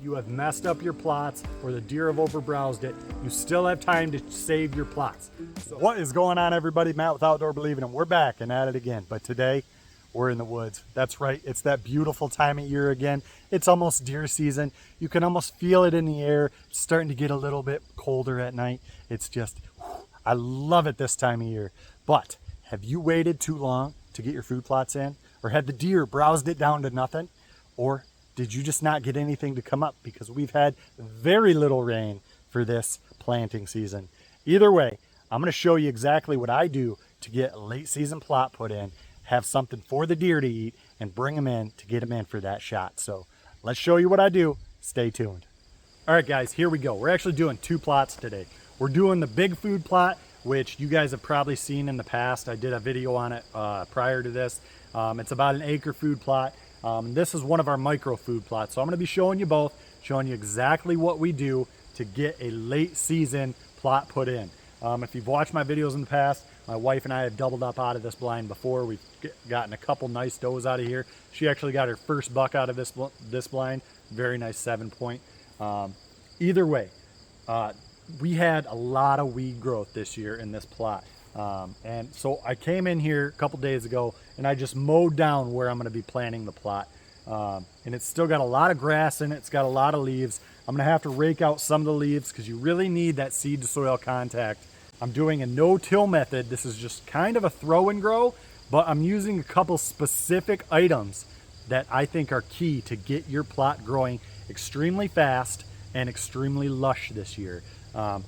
you have messed up your plots or the deer have overbrowsed it, you still have time to save your plots. So what is going on, everybody? Matt with Outdoor Believing, and we're back and at it again. But today we're in the woods. That's right, it's that beautiful time of year again. It's almost deer season. You can almost feel it in the air. It's starting to get a little bit colder at night. It's just, I love it this time of year. But have you waited too long to get your food plots in? Or had the deer browsed it down to nothing? Or did you just not get anything to come up because we've had very little rain for this planting season? Either way, I'm going to show you exactly what I do to get a late season plot put in, have something for the deer to eat, and bring them in to get them in for that shot. So let's show you what I do. Stay tuned. All right, guys, here we go. We're actually doing two plots today. We're doing the big food plot, which you guys have probably seen in the past. I did a video on it prior to this. It's about an acre food plot. This is one of our micro food plots. So I'm going to be showing you both, showing you exactly what we do to get a late season plot put in. If you've watched my videos in the past, my wife and I have doubled up out of this blind before. We've gotten a couple nice does out of here. She actually got her first buck out of this blind. Very nice 7-point. Either way, we had a lot of weed growth this year in this plot. And so I came in here a couple days ago and I just mowed down where I'm going to be planting the plot. And it's still got a lot of grass in it. It's got a lot of leaves. I'm going to have to rake out some of the leaves because you really need that seed to soil contact. I'm doing a no-till method. This is just kind of a throw and grow, but I'm using a couple specific items that I think are key to get your plot growing extremely fast and extremely lush this year.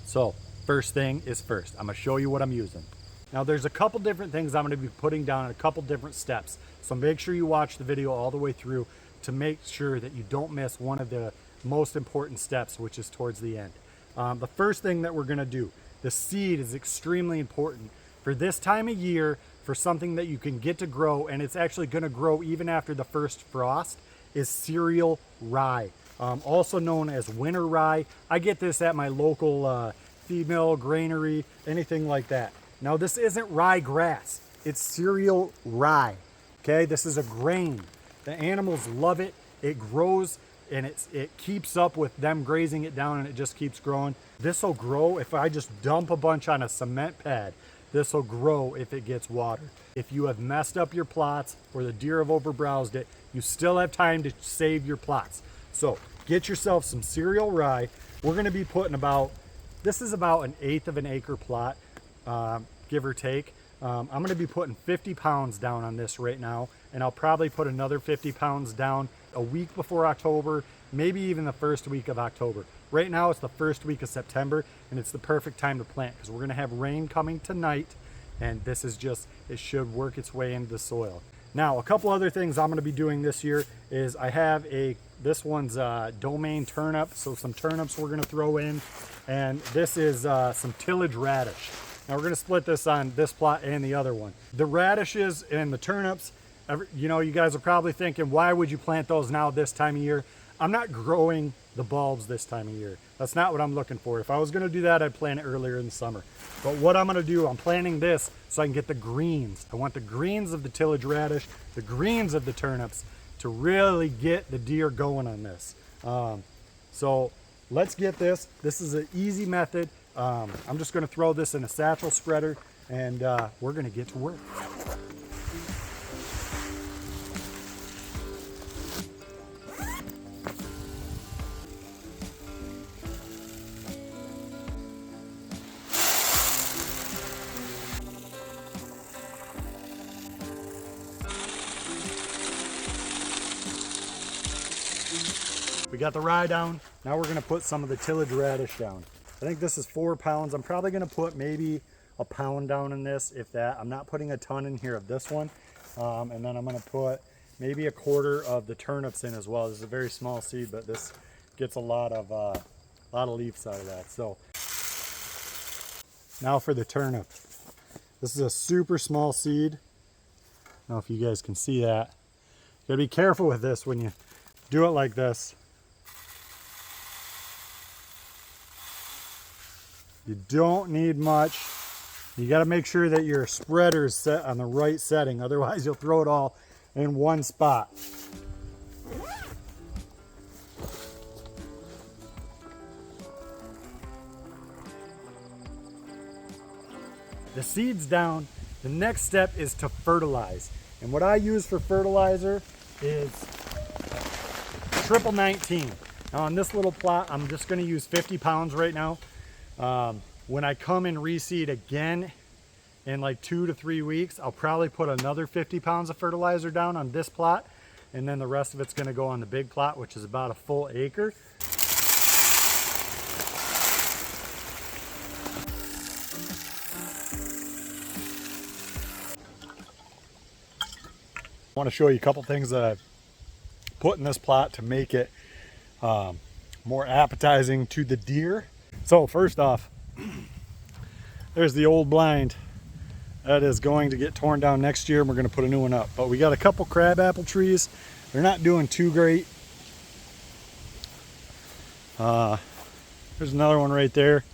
So first thing is first, I'm going to show you what I'm using. Now there's a couple different things I'm going to be putting down in a couple different steps. So make sure you watch the video all the way through to make sure that you don't miss one of the most important steps, which is towards the end. The first thing that we're going to do, the seed is extremely important for this time of year, for something that you can get to grow, and it's actually going to grow even after the first frost, is cereal rye, also known as winter rye. I get this at my local feed mill, granary, anything like that. Now this isn't rye grass, it's cereal rye. Okay, this is a grain. The animals love it. It grows and it keeps up with them grazing it down, and it just keeps growing. This will grow if I just dump a bunch on a cement pad. This will grow if it gets water. If you have messed up your plots or the deer have overbrowsed it, you still have time to save your plots. So get yourself some cereal rye. We're going to be putting this is about 1/8 of an acre plot, give or take. I'm going to be putting 50 pounds down on this right now, and I'll probably put another 50 pounds down a week before October, maybe even the first week of October. Right now it's the first week of September, and it's the perfect time to plant because we're going to have rain coming tonight, and this is just, it should work its way into the soil. Now, a couple other things I'm going to be doing this year is I have this one's domain turnip, so some turnips we're going to throw in, and this is some tillage radish. Now we're going to split this on this plot and the other one. The radishes and the turnips, you know, you guys are probably thinking, why would you plant those now this time of year? I'm not growing the bulbs this time of year. That's not what I'm looking for. If I was going to do that, I'd plant it earlier in the summer. But what I'm going to do, I'm planting this so I can get the greens. I want the greens of the tillage radish, the greens of the turnips, to really get the deer going on this. So let's get this. This is an easy method. I'm just going to throw this in a satchel spreader, and we're going to get to work. We got the rye down. Now we're going to put some of the tillage radish down. I think this is 4 pounds. I'm probably going to put maybe a pound down in this, if that. I'm not putting a ton in here of this one. And then I'm going to put maybe 1/4 of the turnips in as well. This is a very small seed, but this gets a lot of leaves out of that. So now for the turnip. This is a super small seed. I don't know if you guys can see that. You gotta be careful with this when you do it like this. You don't need much. You got to make sure that your spreader is set on the right setting, otherwise you'll throw it all in one spot. the seeds down, the next step is to fertilize. And what I use for fertilizer is triple 19. Now on this little plot, I'm just going to use 50 pounds right now. When I come and reseed again in like 2 to 3 weeks, I'll probably put another 50 pounds of fertilizer down on this plot, and then the rest of it's going to go on the big plot, which is about a full acre. I want to show you a couple things that I've put in this plot to make it more appetizing to the deer. So first off, there's the old blind that is going to get torn down next year, and we're going to put a new one up. But we got a couple crabapple trees. They're not doing too great. There's another one right there.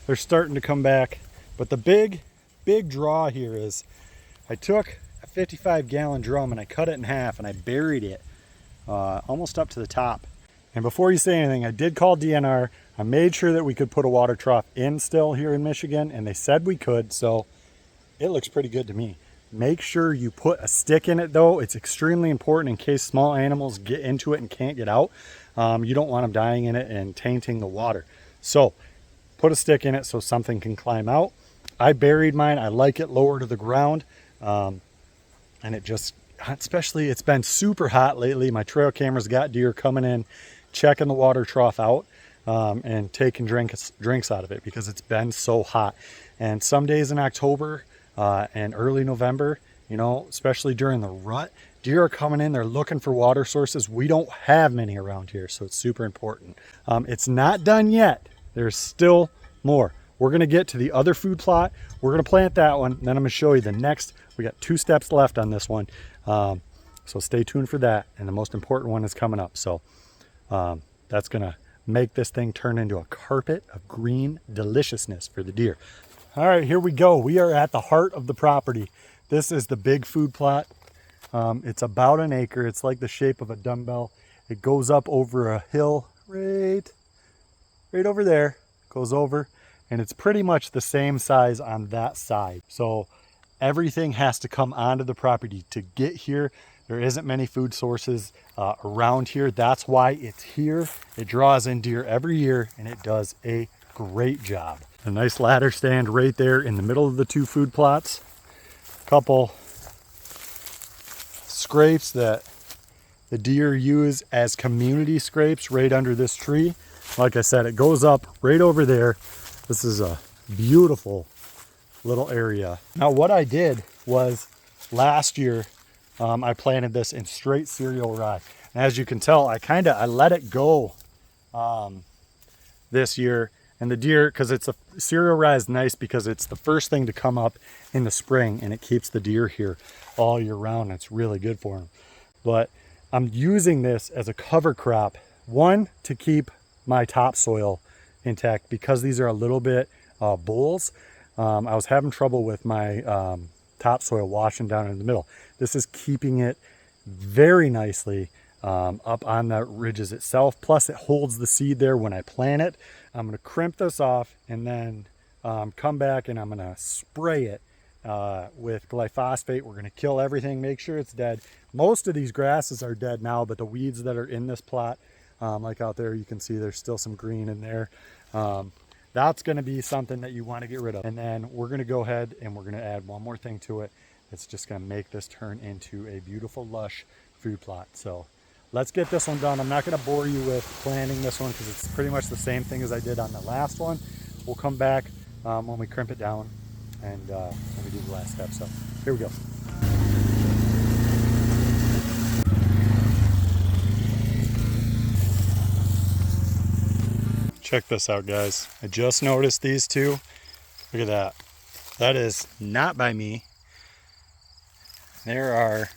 They're starting to come back. But the big draw here is I took a 55-gallon drum and I cut it in half and I buried it almost up to the top. And before you say anything, I did call DNR. I made sure that we could put a water trough in still here in Michigan, and they said we could, so it looks pretty good to me. Make sure you put a stick in it though. It's extremely important in case small animals get into it and can't get out. You don't want them dying in it and tainting the water. So put a stick in it so something can climb out. I buried mine. I like it lower to the ground. And it just, especially it's been super hot lately. My trail camera's got deer coming in, checking the water trough out, and taking drinks out of it because it's been so hot. And some days in October and early November, you know, especially during the rut, deer are coming in, they're looking for water sources. We don't have many around here, so it's super important. It's not done yet. There's still more. We're gonna get to the other food plot. We're gonna plant that one, then I'm gonna show you the next. We got 2 steps left on this one. So stay tuned for that. And the most important one is coming up. So that's gonna make this thing turn into a carpet of green deliciousness for the deer. All right, here we go. We are at the heart of the property. This is the big food plot. It's about an acre. It's like the shape of a dumbbell. It goes up over a hill right over there, goes over, and it's pretty much the same size on that side. So everything has to come onto the property to get here. There isn't many food sources around here. That's why it's here. It draws in deer every year, and it does a great job. A nice ladder stand right there in the middle of the 2 food plots. A couple scrapes that the deer use as community scrapes right under this tree. Like I said, it goes up right over there. This is a beautiful little area. Now what I did was last year, I planted this in straight cereal rye. And as you can tell, I let it go this year. And the deer, because it's a cereal rye is nice because it's the first thing to come up in the spring, and it keeps the deer here all year round. It's really good for them. But I'm using this as a cover crop, one, to keep my topsoil intact because these are a little bit bulls. I was having trouble with my topsoil washing down in the middle. This is keeping it very nicely up on the ridges itself. Plus it holds the seed there when I plant it. I'm going to crimp this off and then come back and I'm going to spray it with glyphosate. We're going to kill everything, make sure it's dead. Most of these grasses are dead now, but the weeds that are in this plot, like out there, you can see there's still some green in there. That's going to be something that you want to get rid of. And then we're going to go ahead and we're going to add one more thing to it. It's just going to make this turn into a beautiful, lush food plot. So let's get this one done. I'm not going to bore you with planting this one because it's pretty much the same thing as I did on the last one. We'll come back when we crimp it down and when we do the last step. So here we go. Check this out, guys. I just noticed these two. Look at that. That is not by me. There are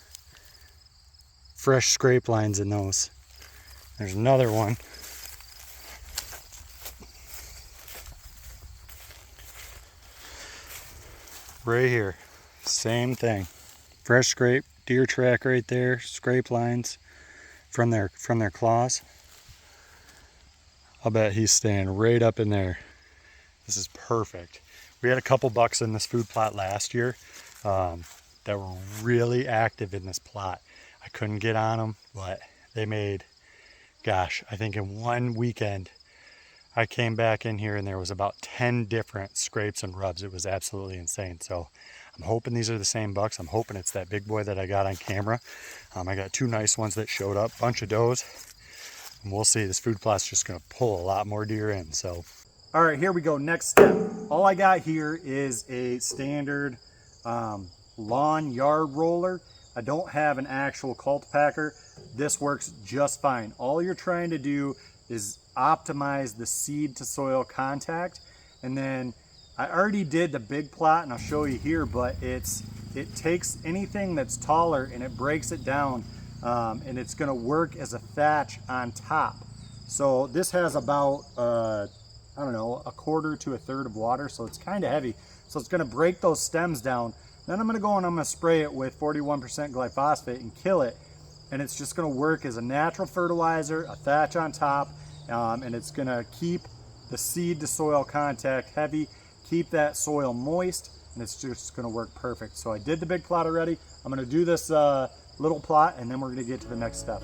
fresh scrape lines in those. There's another one. Right here. Same thing. Fresh scrape, deer track right there, scrape lines from their claws. I'll bet he's staying right up in there. This is perfect. We had a couple bucks in this food plot last year that were really active in this plot. I couldn't get on them, but they made, gosh, I think in one weekend, I came back in here and there was about 10 different scrapes and rubs. It was absolutely insane. So I'm hoping these are the same bucks. I'm hoping it's that big boy that I got on camera. I got two nice ones that showed up, bunch of does. And we'll see, this food plot's just gonna pull a lot more deer in, so. All right, here we go, next step. All I got here is a standard lawn yard roller. I don't have an actual cultipacker. This works just fine. All you're trying to do is optimize the seed to soil contact. And then I already did the big plot and I'll show you here, but it takes anything that's taller and it breaks it down, and it's gonna work as a thatch on top. So this has about, I don't know, a quarter to a third of water, so it's kind of heavy. So it's gonna break those stems down. Then I'm gonna go and I'm gonna spray it with 41% glyphosate and kill it. And it's just gonna work as a natural fertilizer, a thatch on top, and it's gonna keep the seed to soil contact heavy, keep that soil moist, and it's just gonna work perfect. So I did the big plot already. I'm gonna do this little plot and then we're gonna get to the next step.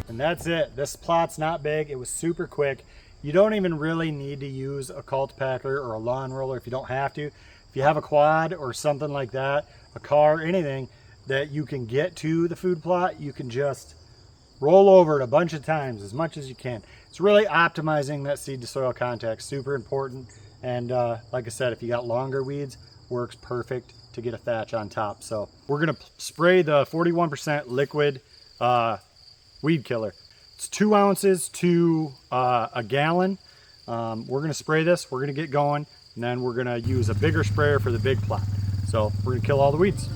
And that's it. This plot's not big. It was super quick. You don't even really need to use a cultipacker or a lawn roller if you don't have to. If you have a quad or something like that, a car, anything that you can get to the food plot, you can just roll over it a bunch of times, as much as you can. It's really optimizing that seed to soil contact, super important. And like I said, if you got longer weeds, works perfect to get a thatch on top. So we're gonna spray the 41% liquid weed killer. It's 2 ounces to a gallon. We're gonna spray this, we're gonna get going, and then we're gonna use a bigger sprayer for the big plot. So we're gonna kill all the weeds.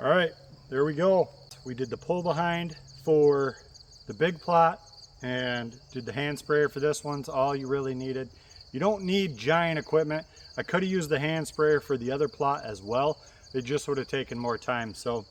All right, there we go. We did the pull behind for the big plot and did the hand sprayer for this one. It's all you really needed. You don't need giant equipment. I could have used the hand sprayer for the other plot as well. It just would have taken more time. So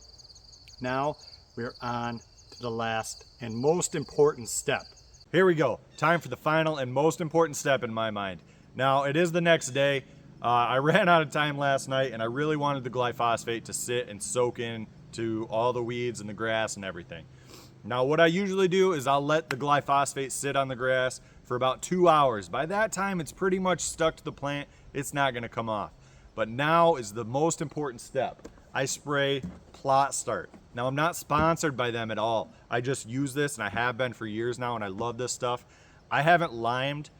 now we're on to the last and most important step. Here we go. Time for the final and most important step in my mind. Now it is the next day. I ran out of time last night and I really wanted the glyphosate to sit and soak in to all the weeds and the grass and everything. Now what I usually do is I'll let the glyphosate sit on the grass for about 2 hours. By that time it's pretty much stuck to the plant. It's not gonna come off. But now is the most important step. I spray Plot Start. Now I'm not sponsored by them at all. I just use this and I have been for years now and I love this stuff. I haven't limed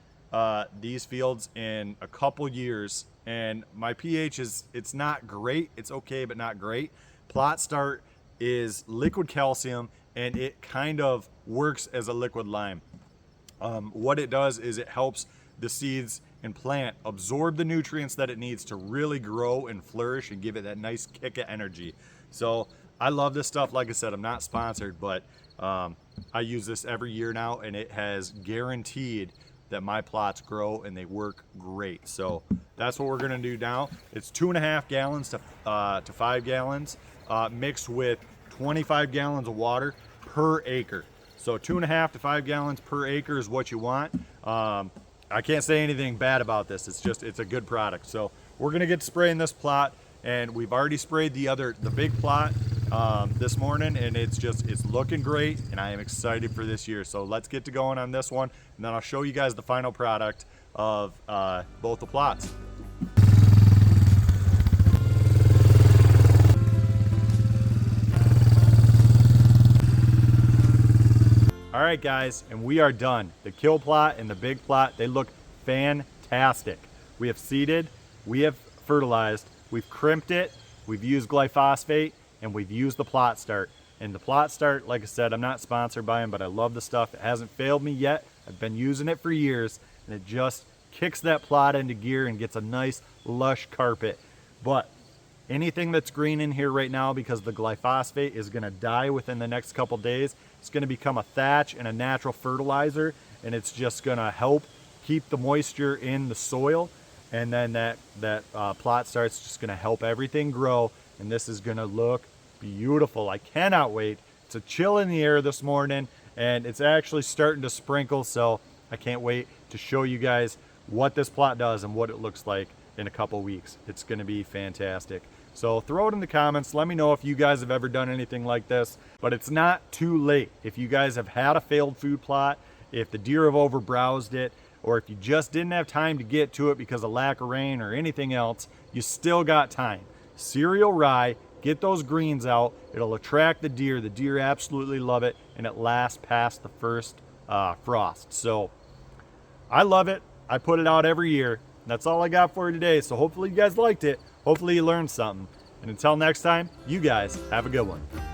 these fields in a couple years and my pH it's not great. It's okay, but not great. Plot Start is liquid calcium and it kind of works as a liquid lime. What it does is it helps the seeds and plant absorb the nutrients that it needs to really grow and flourish and give it that nice kick of energy. So I love this stuff. Like I said, I'm not sponsored, but I use this every year now and it has guaranteed that my plots grow and they work great. So that's what we're gonna do now. It's 2.5 gallons to 5 gallons mixed with 25 gallons of water per acre. So 2.5 to 5 gallons per acre is what you want. I can't say anything bad about this. It's a good product. So we're gonna get spraying this plot, and we've already sprayed the big plot this morning, and it's looking great, and I am excited for this year. So let's get to going on this one, and then I'll show you guys the final product of both the plots. All right, guys, and we are done. The kill plot and the big plot, they look fantastic. We have seeded, we have fertilized, we've crimped it, we've used glyphosate, and we've used the Plot Start. And the Plot Start, like I said, I'm not sponsored by them, but I love the stuff. It hasn't failed me yet. I've been using it for years, and it just kicks that plot into gear and gets a nice, lush carpet. But anything that's green in here right now, because the glyphosate is gonna die within the next couple days, it's gonna become a thatch and a natural fertilizer, and it's just gonna help keep the moisture in the soil, and then that plot starts just gonna help everything grow, and this is gonna look beautiful. I cannot wait. It's a chill in the air this morning, and it's actually starting to sprinkle, so I can't wait to show you guys what this plot does and what it looks like in a couple weeks. It's gonna be fantastic. So throw it in the comments. Let me know if you guys have ever done anything like this, but it's not too late. If you guys have had a failed food plot, if the deer have overbrowsed it, or if you just didn't have time to get to it because of lack of rain or anything else, you still got time. Cereal rye, get those greens out. It'll attract the deer. The deer absolutely love it, and it lasts past the first frost. So I love it. I put it out every year. That's all I got for you today. So hopefully you guys liked it. Hopefully you learned something. And until next time, you guys have a good one.